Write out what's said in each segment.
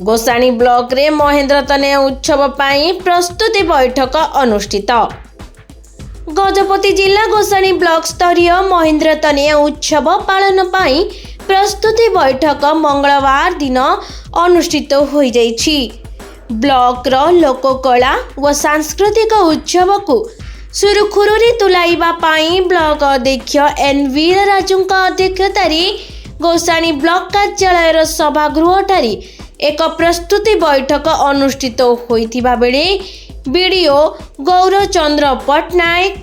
Gosani block रे महेंद्र तनय उत्सव पाई प्रस्तुति बैठक अनुष्ठित। गजपति जिला गोसाणी ब्लॉक स्तरीय महेंद्र तनय उत्सव पालन पाई प्रस्तुति बैठक मंगलवार दिन अनुष्ठित हो जाइछि। ब्लॉक रो लोककला व सांस्कृतिक उत्सव को सुरुखुरुरे तुलाइबा पाई ब्लॉक अध्यक्ष एन वीरराजु अध्यक्षतार गोसाणी ब्लॉक कार्यालय सभागृह ठारी एक प्रस्तुति बैठक अनुष्ठित होइथिबा बेले बीडीओ गौरचंद्र पट्टनायक,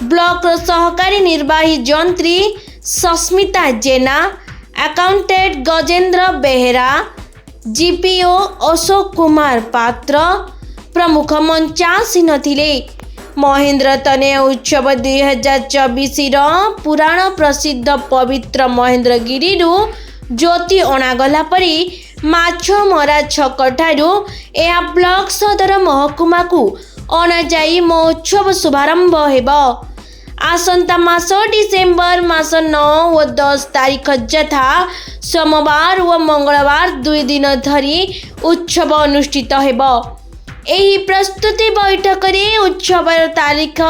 ब्लॉक सहकारी निर्वाही जंत्री सस्मिता जेना, अकाउंटेंट गजेंद्र बेहेरा, जीपीओ अशोक कुमार पात्र प्रमुख मंचासीन थिले। महेंद्र तनय उत्सव 2024 पुराण प्रसिद्ध पवित्र महेंद्रगिरी ज्योति अणागला परी माछमरा छक ठारू यह ब्लॉक सदर महकुमा को अणाई महोत्सव शुभारंभ हेब। आसंता मास डिसेम्बर मास 9 व 10 तारीख यथा सोमवार व मंगलवार 2 दिन धरी उत्सव अनुष्ठित हेब। एही प्रस्तुति बैठक रे उत्सव तारीख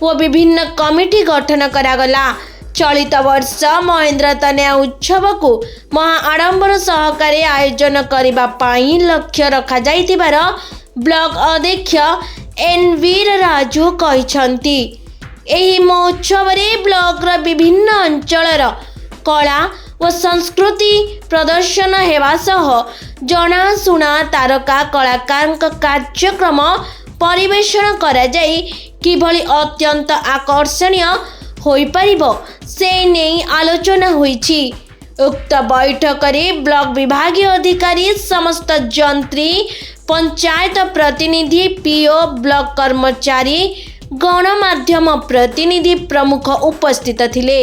व विभिन्न कमिटी गठन करागला। चलित वर्ष महेंद्र तनय उत्सव को महा आडंबर सहकारे आयोजन करिबा पाई लक्ष्य रखा जाइतिबार ब्लॉक अध्यक्ष एन वीरराजु कहिसंती। एही महोत्सव रे ब्लॉक र विभिन्न अंचलर कला व संस्कृति प्रदर्शन हेबा सह जनाशुना तारका कलाकार कार्यक्रम परिवेषण करा जाई किभली अत्यंत आकर्षणीय होई परिबो से नहीं आलोचना होईछि। उक्त बैठक रे ब्लॉक विभागीय अधिकारी, समस्त जंत्री, पंचायत प्रतिनिधि, पीओ, ब्लॉक कर्मचारी, गणमाध्यम प्रतिनिधि प्रमुख उपस्थित थिले।